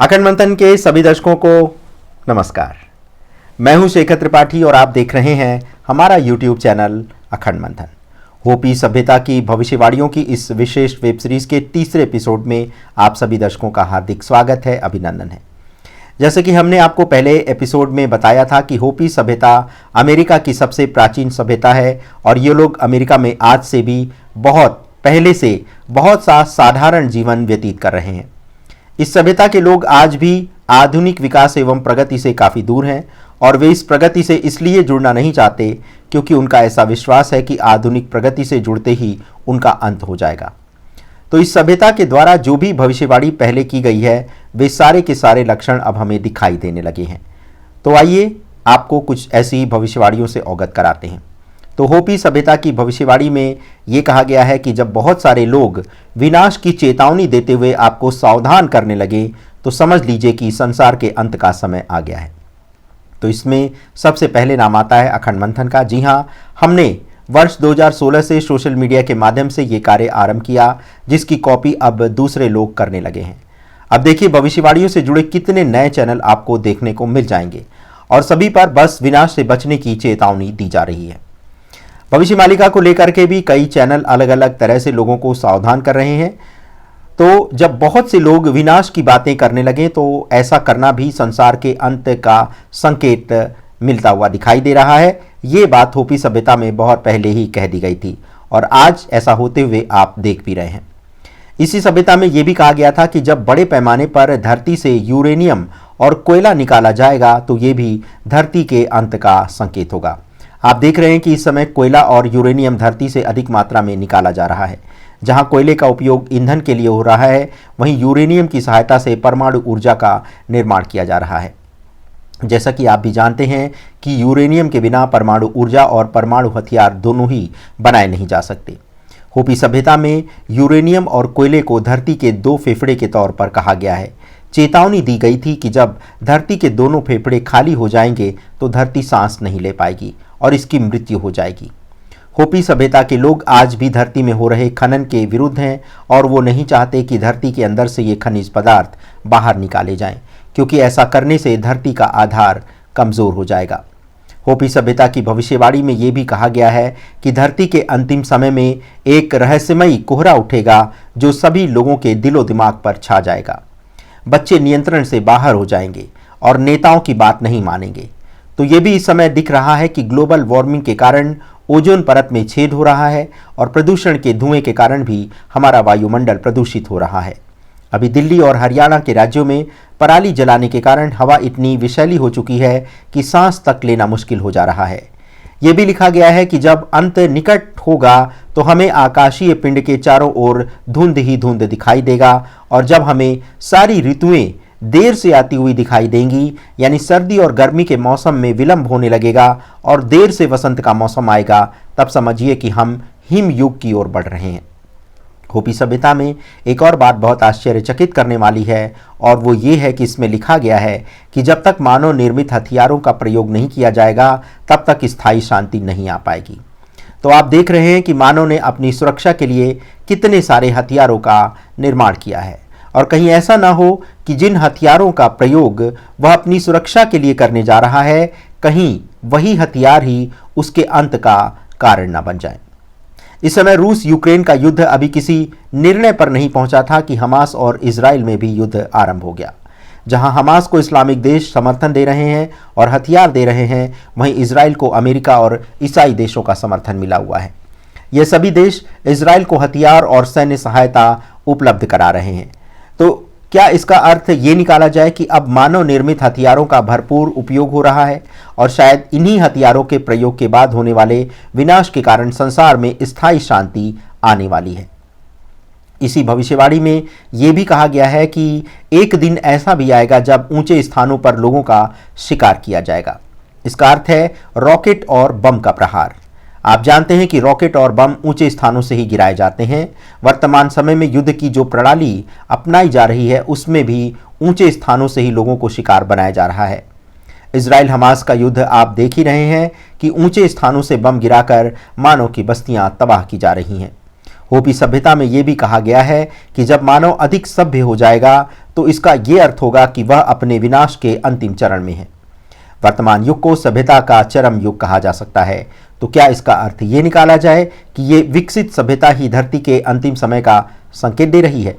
अखंड मंथन के सभी दर्शकों को नमस्कार। मैं हूं शेखर त्रिपाठी और आप देख रहे हैं हमारा YouTube चैनल अखंड मंथन। होपी सभ्यता की भविष्यवाणियों की इस विशेष वेब सीरीज के तीसरे एपिसोड में आप सभी दर्शकों का हार्दिक स्वागत है, अभिनंदन है। जैसे कि हमने आपको पहले एपिसोड में बताया था कि होपी सभ्यता अमेरिका की सबसे प्राचीन सभ्यता है और ये लोग अमेरिका में आज से भी बहुत पहले से बहुत सा साधारण जीवन व्यतीत कर रहे हैं। इस सभ्यता के लोग आज भी आधुनिक विकास एवं प्रगति से काफ़ी दूर हैं और वे इस प्रगति से इसलिए जुड़ना नहीं चाहते क्योंकि उनका ऐसा विश्वास है कि आधुनिक प्रगति से जुड़ते ही उनका अंत हो जाएगा। तो इस सभ्यता के द्वारा जो भी भविष्यवाणी पहले की गई है वे सारे के सारे लक्षण अब हमें दिखाई देने लगे हैं। तो आइए आपको कुछ ऐसी भविष्यवाणियों से अवगत कराते हैं। तो होपी सभ्यता की भविष्यवाणी में ये कहा गया है कि जब बहुत सारे लोग विनाश की चेतावनी देते हुए आपको सावधान करने लगे तो समझ लीजिए कि संसार के अंत का समय आ गया है। तो इसमें सबसे पहले नाम आता है अखंड मंथन का। जी हाँ, हमने वर्ष 2016 से सोशल मीडिया के माध्यम से ये कार्य आरंभ किया, जिसकी कॉपी अब दूसरे लोग करने लगे हैं। अब देखिए भविष्यवाणियों से जुड़े कितने नए चैनल आपको देखने को मिल जाएंगे और सभी पर बस विनाश से बचने की चेतावनी दी जा रही है। भविष्य मालिका को लेकर के भी कई चैनल अलग अलग तरह से लोगों को सावधान कर रहे हैं। तो जब बहुत से लोग विनाश की बातें करने लगे तो ऐसा करना भी संसार के अंत का संकेत मिलता हुआ दिखाई दे रहा है। ये बात होपी सभ्यता में बहुत पहले ही कह दी गई थी और आज ऐसा होते हुए आप देख भी रहे हैं। इसी सभ्यता में यह भी कहा गया था कि जब बड़े पैमाने पर धरती से यूरेनियम और कोयला निकाला जाएगा तो ये भी धरती के अंत का संकेत होगा। आप देख रहे हैं कि इस समय कोयला और यूरेनियम धरती से अधिक मात्रा में निकाला जा रहा है। जहां कोयले का उपयोग ईंधन के लिए हो रहा है, वहीं यूरेनियम की सहायता से परमाणु ऊर्जा का निर्माण किया जा रहा है। जैसा कि आप भी जानते हैं कि यूरेनियम के बिना परमाणु ऊर्जा और परमाणु हथियार दोनों ही बनाए नहीं जा सकते। होपी सभ्यता में यूरेनियम और कोयले को धरती के दो फेफड़े के तौर पर कहा गया है। चेतावनी दी गई थी कि जब धरती के दोनों फेफड़े खाली हो जाएंगे तो धरती सांस नहीं ले पाएगी और इसकी मृत्यु हो जाएगी। होपी सभ्यता के लोग आज भी धरती में हो रहे खनन के विरुद्ध हैं और वो नहीं चाहते कि धरती के अंदर से ये खनिज पदार्थ बाहर निकाले जाएं, क्योंकि ऐसा करने से धरती का आधार कमज़ोर हो जाएगा। होपी सभ्यता की भविष्यवाणी में ये भी कहा गया है कि धरती के अंतिम समय में एक रहस्यमयी कोहरा उठेगा जो सभी लोगों के दिलो दिमाग पर छा जाएगा। बच्चे नियंत्रण से बाहर हो जाएंगे और नेताओं की बात नहीं मानेंगे। तो ये भी इस समय दिख रहा है कि ग्लोबल वार्मिंग के कारण ओजोन परत में छेद हो रहा है और प्रदूषण के धुएं के कारण भी हमारा वायुमंडल प्रदूषित हो रहा है। अभी दिल्ली और हरियाणा के राज्यों में पराली जलाने के कारण हवा इतनी विषैली हो चुकी है कि सांस तक लेना मुश्किल हो जा रहा है। ये भी लिखा गया है कि जब अंत निकट होगा तो हमें आकाशीय पिंड के चारों ओर धुंध ही धुंध दिखाई देगा और जब हमें सारी ऋतुएं देर से आती हुई दिखाई देंगी, यानी सर्दी और गर्मी के मौसम में विलंब होने लगेगा और देर से वसंत का मौसम आएगा, तब समझिए कि हम हिम युग की ओर बढ़ रहे हैं। होपी सभ्यता में एक और बात बहुत आश्चर्यचकित करने वाली है और वो ये है कि इसमें लिखा गया है कि जब तक मानव निर्मित हथियारों का प्रयोग नहीं किया जाएगा तब तक स्थायी शांति नहीं आ पाएगी। तो आप देख रहे हैं कि मानव ने अपनी सुरक्षा के लिए कितने सारे हथियारों का निर्माण किया है और कहीं ऐसा ना हो कि जिन हथियारों का प्रयोग वह अपनी सुरक्षा के लिए करने जा रहा है, कहीं वही हथियार ही उसके अंत का कारण ना बन जाए। इस समय रूस यूक्रेन का युद्ध अभी किसी निर्णय पर नहीं पहुंचा था कि हमास और इजराइल में भी युद्ध आरंभ हो गया। जहां हमास को इस्लामिक देश समर्थन दे रहे हैं और हथियार दे रहे हैं, वहीं इजराइल को अमेरिका और ईसाई देशों का समर्थन मिला हुआ है। ये सभी देश इजराइल को हथियार और सैन्य सहायता उपलब्ध करा रहे हैं। तो क्या इसका अर्थ ये निकाला जाए कि अब मानव निर्मित हथियारों का भरपूर उपयोग हो रहा है और शायद इन्हीं हथियारों के प्रयोग के बाद होने वाले विनाश के कारण संसार में स्थायी शांति आने वाली है। इसी भविष्यवाणी में ये भी कहा गया है कि एक दिन ऐसा भी आएगा जब ऊंचे स्थानों पर लोगों का शिकार किया जाएगा। इसका अर्थ है रॉकेट और बम का प्रहार। आप जानते हैं कि रॉकेट और बम ऊंचे स्थानों से ही गिराए जाते हैं। वर्तमान समय में युद्ध की जो प्रणाली अपनाई जा रही है उसमें भी ऊंचे स्थानों से ही लोगों को शिकार बनाया जा रहा है। इजराइल हमास का युद्ध आप देख ही रहे हैं कि ऊंचे स्थानों से बम गिराकर मानव की बस्तियां तबाह की जा रही हैं। होपी सभ्यता में यह भी कहा गया है कि जब मानव अधिक सभ्य हो जाएगा तो इसका ये अर्थ होगा कि वह अपने विनाश के अंतिम चरण में है। वर्तमान युग को सभ्यता का चरम युग कहा जा सकता है। तो क्या इसका अर्थ ये निकाला जाए कि ये विकसित सभ्यता ही धरती के अंतिम समय का संकेत दे रही है?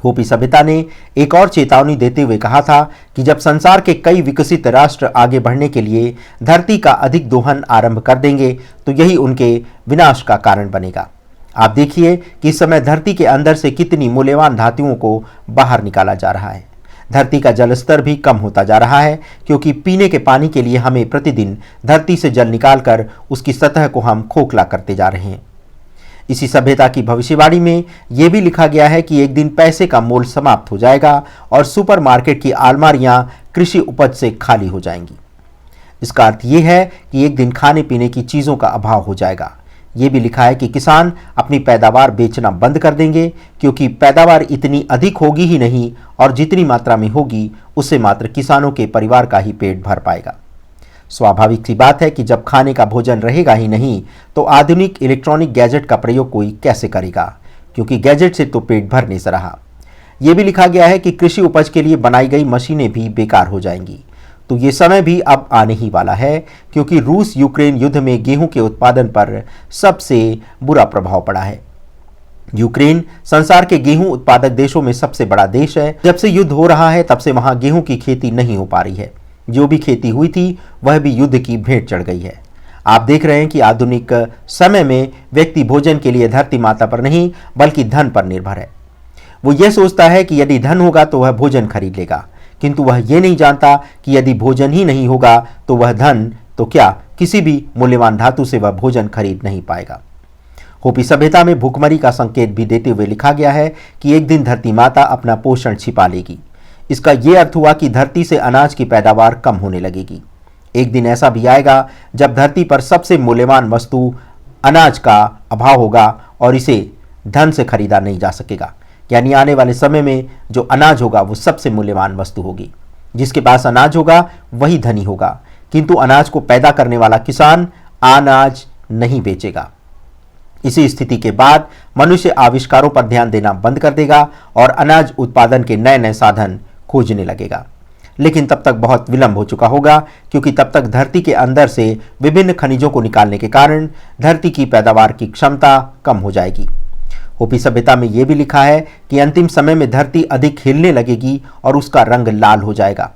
होपी सभ्यता ने एक और चेतावनी देते हुए कहा था कि जब संसार के कई विकसित राष्ट्र आगे बढ़ने के लिए धरती का अधिक दोहन आरंभ कर देंगे तो यही उनके विनाश का कारण बनेगा। आप देखिए कि इस समय धरती के अंदर से कितनी मूल्यवान धातुओं को बाहर निकाला जा रहा है। धरती का जल स्तर भी कम होता जा रहा है क्योंकि पीने के पानी के लिए हमें प्रतिदिन धरती से जल निकालकर उसकी सतह को हम खोखला करते जा रहे हैं। इसी सभ्यता की भविष्यवाणी में यह भी लिखा गया है कि एक दिन पैसे का मोल समाप्त हो जाएगा और सुपरमार्केट की अलमारियां कृषि उपज से खाली हो जाएंगी। इसका अर्थ यह है कि एक दिन खाने पीने की चीज़ों का अभाव हो जाएगा। ये भी लिखा है कि किसान अपनी पैदावार बेचना बंद कर देंगे क्योंकि पैदावार इतनी अधिक होगी ही नहीं और जितनी मात्रा में होगी उससे मात्र किसानों के परिवार का ही पेट भर पाएगा। स्वाभाविक सी बात है कि जब खाने का भोजन रहेगा ही नहीं तो आधुनिक इलेक्ट्रॉनिक गैजेट का प्रयोग कोई कैसे करेगा, क्योंकि गैजेट से तो पेट भरने से रहा। यह भी लिखा गया है कि कृषि उपज के लिए बनाई गई मशीनें भी बेकार हो जाएंगी। तो ये समय भी अब आने ही वाला है क्योंकि रूस यूक्रेन युद्ध में गेहूं के उत्पादन पर सबसे बुरा प्रभाव पड़ा है। यूक्रेन संसार के गेहूं उत्पादक देशों में सबसे बड़ा देश है। जब से युद्ध हो रहा है तब से वहां गेहूं की खेती नहीं हो पा रही है। जो भी खेती हुई थी वह भी युद्ध की भेंट चढ़ गई है। आप देख रहे हैं कि आधुनिक समय में व्यक्ति भोजन के लिए धरती माता पर नहीं बल्कि धन पर निर्भर है। वो यह सोचता है कि यदि धन होगा तो वह भोजन खरीद लेगा, किंतु वह यह नहीं जानता कि यदि भोजन ही नहीं होगा तो वह धन तो क्या किसी भी मूल्यवान धातु से वह भोजन खरीद नहीं पाएगा। होपी सभ्यता में भूखमरी का संकेत भी देते हुए लिखा गया है कि एक दिन धरती माता अपना पोषण छिपा लेगी। इसका यह अर्थ हुआ कि धरती से अनाज की पैदावार कम होने लगेगी। एक दिन ऐसा भी आएगा जब धरती पर सबसे मूल्यवान वस्तु अनाज का अभाव होगा और इसे धन से खरीदा नहीं जा सकेगा। यानी आने वाले समय में जो अनाज होगा वो सबसे मूल्यवान वस्तु होगी। जिसके पास अनाज होगा वही धनी होगा, किंतु अनाज को पैदा करने वाला किसान अनाज नहीं बेचेगा। इसी स्थिति के बाद मनुष्य आविष्कारों पर ध्यान देना बंद कर देगा और अनाज उत्पादन के नए नए साधन खोजने लगेगा। लेकिन तब तक बहुत विलंब हो चुका होगा क्योंकि तब तक धरती के अंदर से विभिन्न खनिजों को निकालने के कारण धरती की पैदावार की क्षमता कम हो जाएगी। होपी सभ्यता में यह भी लिखा है कि अंतिम समय में धरती अधिक हिलने लगेगी और उसका रंग लाल हो जाएगा।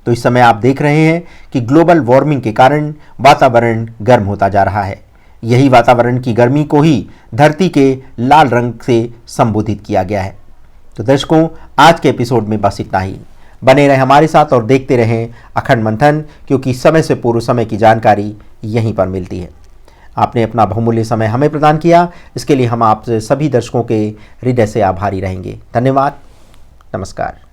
तो इस समय आप देख रहे हैं कि ग्लोबल वार्मिंग के कारण वातावरण गर्म होता जा रहा है। यही वातावरण की गर्मी को ही धरती के लाल रंग से संबोधित किया गया है। तो दर्शकों, आज के एपिसोड में बस इतना ही। बने रहें हमारे साथ और देखते रहें अखंड मंथन, क्योंकि समय से पूर्व समय की जानकारी यहीं पर मिलती है। आपने अपना बहुमूल्य समय हमें प्रदान किया, इसके लिए हम आप सभी दर्शकों के हृदय से आभारी रहेंगे। धन्यवाद। नमस्कार।